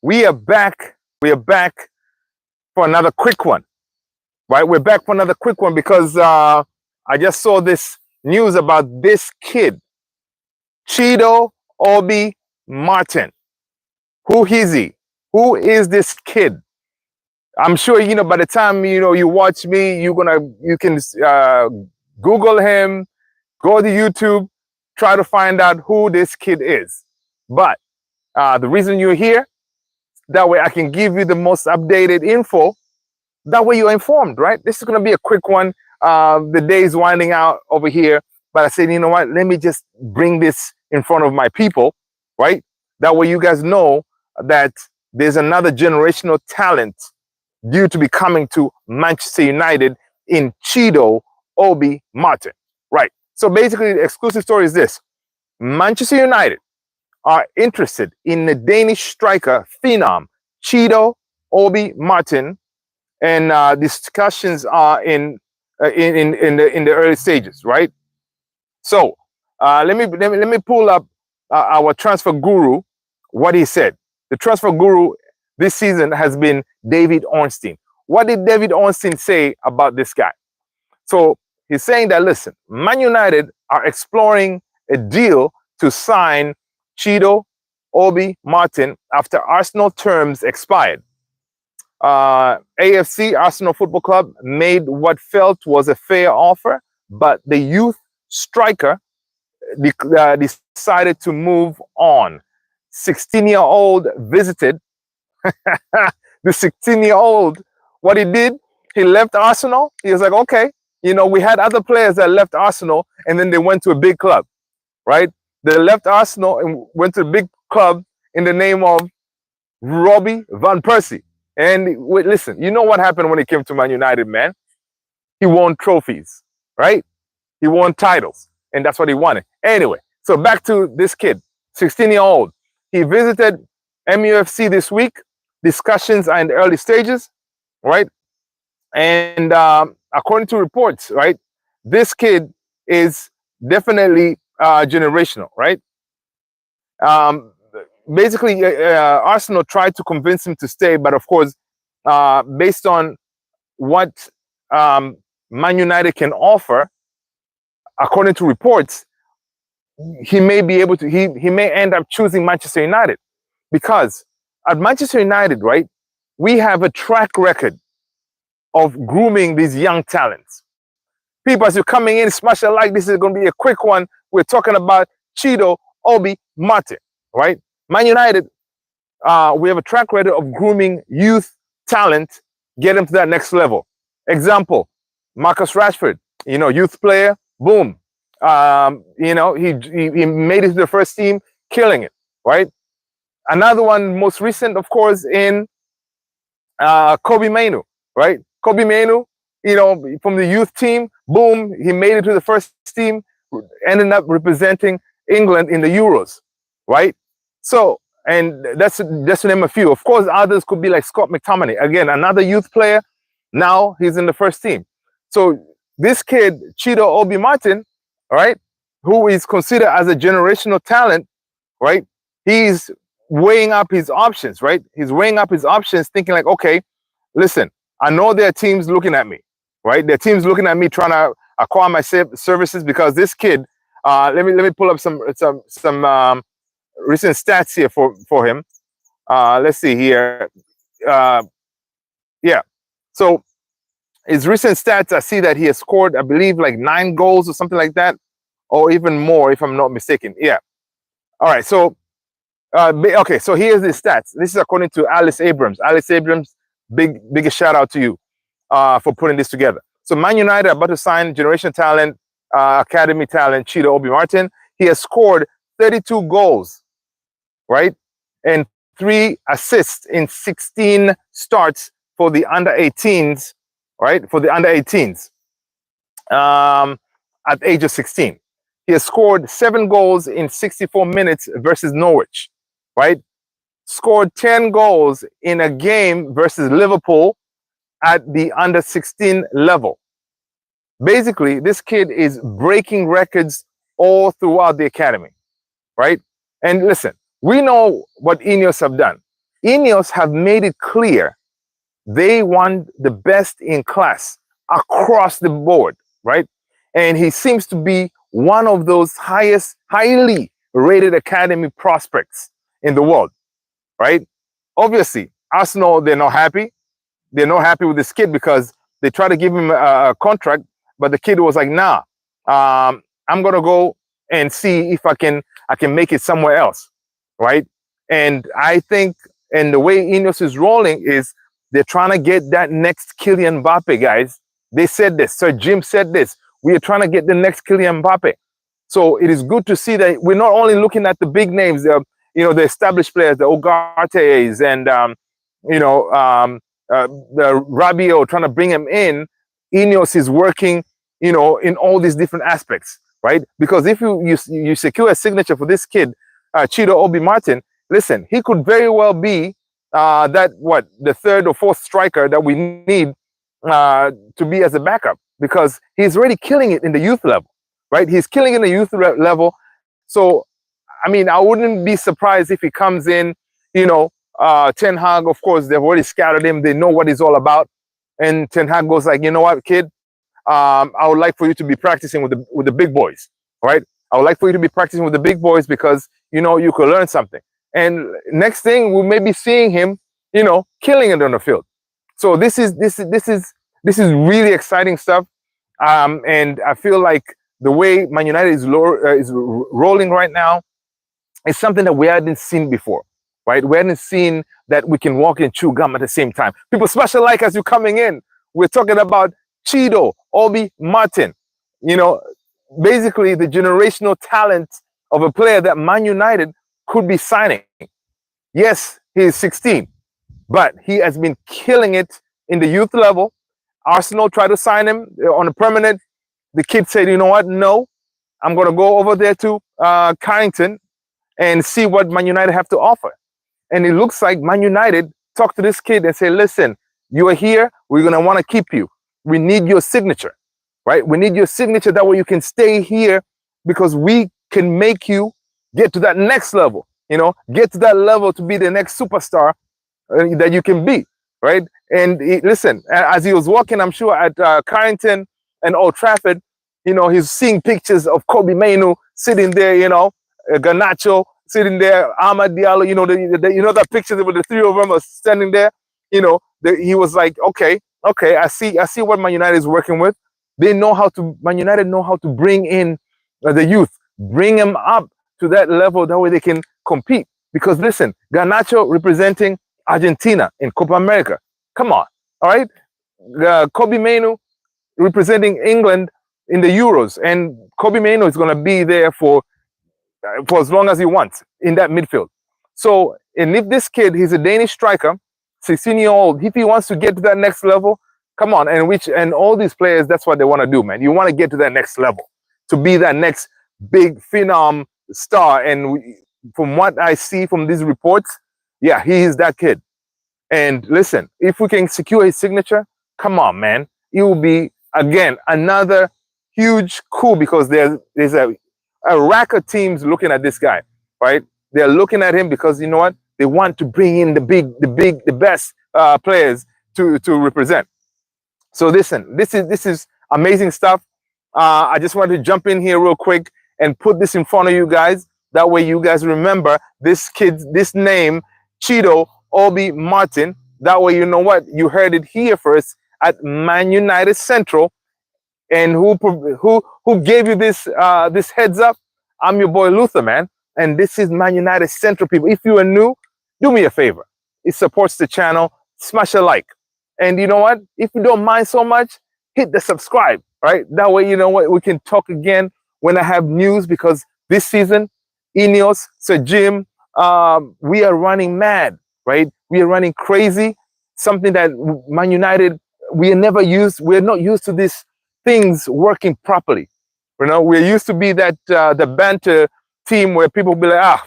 We are back. We are back for another quick one, right? We're back for another quick one because I just saw this news about this kid, CHIDO OBI-MARTIN. Who is he? Who is this kid? I'm sure, by the time, you watch me, you can Google him, go to YouTube, try to find out who this kid is. But the reason you're here, that way I can give you the most updated info. That way you're informed, right? This is going to be a quick one. The day is winding out over here. But I said, you know what? Let me just bring this in front of my people, right? That way you guys know that there's another generational talent due to be coming to Manchester United in CHIDO OBI-MARTIN, right? So basically the exclusive story is this. Manchester United are interested in the Danish striker phenom CHIDO OBI-MARTIN, and discussions are in the early stages, right? So let me pull up our transfer guru, what he said. The transfer guru this season has been David Ornstein. What did David Ornstein say about this guy? So he's saying that, listen, Man United are exploring a deal to sign CHIDO OBI-MARTIN after Arsenal terms expired. AFC, Arsenal Football Club, made what felt was a fair offer, but the youth striker decided to move on. 16-year-old visited. The 16-year-old, what he did, he left Arsenal. He was like, okay, we had other players that left Arsenal and then they went to a big club, right? They left Arsenal and went to a big club in the name of Robbie Van Persie. And listen, you know what happened when he came to Man United, man? He won trophies, right? He won titles, and that's what he wanted. Anyway, so back to this kid, 16-year-old. He visited MUFC this week. Discussions are in the early stages, right? And according to reports, right, this kid is definitely generational, right? Basically, Arsenal tried to convince him to stay, but of course, based on what Man United can offer, according to reports, he may be able to. He may end up choosing Manchester United, because at Manchester United, right, we have a track record of grooming these young talents. People, as you're coming in, smash a like. This is going to be a quick one. We're talking about CHIDO OBI-MARTIN, right? Man United, we have a track record of grooming youth talent, get them to that next level. Example, Marcus Rashford, youth player, boom. He made it to the first team, killing it, right? Another one, most recent, of course, in Kobbie Mainoo, right? Kobbie Mainoo, from the youth team, boom, he made it to the first team, ended up representing England in the Euros, right? So, and that's just to name a few. Of course, others could be like Scott McTominay. Again, another youth player. Now he's in the first team. So this kid, CHIDO OBI-MARTIN, right, who is considered as a generational talent, right? He's weighing up his options, right? He's weighing up his options, thinking like, okay, listen, I know there are teams looking at me, right? There are teams looking at me trying to acquire my services, because this kid, let me pull up some recent stats here for him. Let's see here. Yeah. So his recent stats, I see that he has scored, I believe, like 9 goals or something like that, or even more, if I'm not mistaken. Yeah. All right. So, okay. So here's his stats. This is according to Alice Abrams. Alice Abrams, biggest shout out to you for putting this together. So Man United are about to sign generation talent, academy talent, CHIDO OBI-MARTIN. He has scored 32 goals, right? And 3 assists in 16 starts for the under 18s, right? For the under 18s at the age of 16. He has scored 7 goals in 64 minutes versus Norwich, right? Scored 10 goals in a game versus Liverpool at the under 16 level. Basically, this kid is breaking records all throughout the academy, right? And listen, we know what Ineos have done. Ineos have made it clear they want the best in class across the board, right? And he seems to be one of those highly rated academy prospects in the world, right? Obviously, Arsenal, they're not happy. They're not happy with this kid because they tried to give him a contract, but the kid was like, nah, I'm gonna go and see if I can make it somewhere else, right? And I think, and the way Ineos is rolling is they're trying to get that next Kylian Mbappe, guys. They said this. Sir Jim said this. We are trying to get the next Kylian Mbappe. So it is good to see that we're not only looking at the big names, the established players, the Ogartes and the Rabiot, trying to bring him in. Ineos is working, in all these different aspects, right? Because if you secure a signature for this kid, CHIDO OBI-MARTIN, listen, he could very well be the third or fourth striker that we need to be as a backup, because he's already killing it in the youth level, right? He's killing in the youth level. So, I mean, I wouldn't be surprised if he comes in, Ten Hag, of course, they've already scouted him. They know what he's all about. And Ten Hag goes like, you know what, kid, I would like for you to be practicing with the big boys, right? I would like for you to be practicing with the big boys because, you could learn something. And next thing, we may be seeing him, killing it on the field. So this is really exciting stuff. And I feel like the way Man United is rolling right now is something that we hadn't seen before, right? We hadn't seen that we can walk and chew gum at the same time. People special like as you're coming in, we're talking about CHIDO OBI-MARTIN, basically the generational talent of a player that Man United could be signing. Yes, he is 16, but he has been killing it in the youth level. Arsenal tried to sign him on a permanent. The kid said, you know what? No, I'm going to go over there to Carrington and see what Man United have to offer. And it looks like Man United talked to this kid and say, listen, you are here. We're going to want to keep you. We need your signature, right? We need your signature. That way you can stay here because we can make you get to that next level, get to that level to be the next superstar that you can be, right? And listen, as he was walking, I'm sure at Carrington and Old Trafford, he's seeing pictures of Kobbie Mainoo sitting there, Garnacho sitting there, Amad Diallo, that picture where the three of them are standing there, he was like, okay, I see what Man United is working with. Man United know how to bring in the youth, bring them up to that level, that way they can compete. Because listen, Garnacho representing Argentina in Copa America. Come on, all right? Kobbie Mainoo representing England in the Euros, and Kobbie Mainoo is going to be there for as long as he wants in that midfield. So, and if this kid, he's a Danish striker, 16-year-old, if he wants to get to that next level, come on, and all these players, that's what they want to do, man. You want to get to that next level, to be that next big phenom star. And from what I see from these reports, yeah, he is that kid. And listen, if we can secure his signature, come on, man. It will be, again, another huge coup, because there's a rack of teams looking at this guy, right? They're looking at him because, you know what? They want to bring in the best players to represent. So listen, this is amazing stuff. I just wanted to jump in here real quick and put this in front of you guys. That way you guys remember this name, CHIDO OBI-MARTIN. That way you know what? You heard it here first at Man United Central. And who gave you this heads up? I'm your boy Luther, man. And this is Man United Central, people. If you are new, do me a favor. It supports the channel. Smash a like. And you know what? If you don't mind so much, hit the subscribe, right? That way, you know what? We can talk again when I have news, because this season, Ineos, Sir Jim, we are running mad, right? We are running crazy. Something that Man United, we're not used to this things working properly. We're used to be that the banter team where people be like,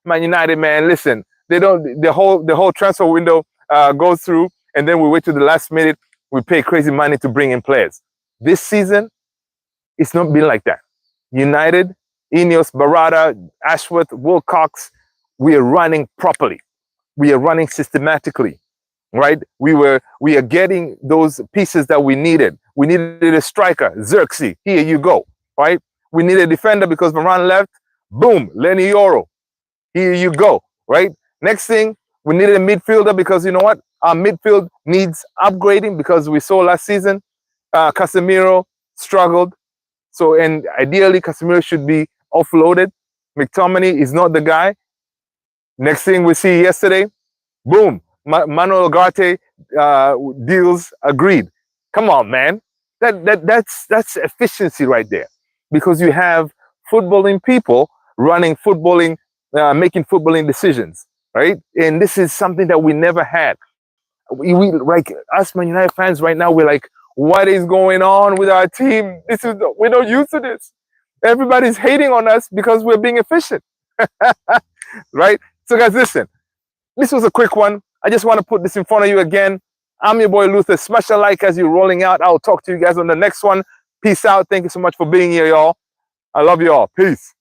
Man United, man, listen, they don't, the whole transfer window goes through, and then we wait to the last minute, we pay crazy money to bring in players. This season, it's not been like that. United, Ineos, Barada, Ashworth, Wilcox, we are running properly. we are running systematically, right? We are getting those pieces that we needed. We needed a striker, Xerxes, here you go, right? We need a defender because Varane left, boom, Lenny Yoro, here you go, right? Next thing, we needed a midfielder because you know what? Our midfield needs upgrading because we saw last season, Casemiro struggled. So, and ideally, Casemiro should be offloaded. McTominay is not the guy. Next thing we see yesterday, boom, Manuel Ugarte deals agreed. Come on, man. That's efficiency right there, because you have footballing people running footballing, making footballing decisions, right? And this is something that we never had. We like us Man United fans right now. We're like, what is going on with our team? We're not used to this. Everybody's hating on us because we're being efficient, right? So guys, listen. This was a quick one. I just want to put this in front of you again. I'm your boy Luther. Smash a like as you're rolling out. I'll talk to you guys on the next one. Peace out. Thank you so much for being here, y'all. I love you all. Peace.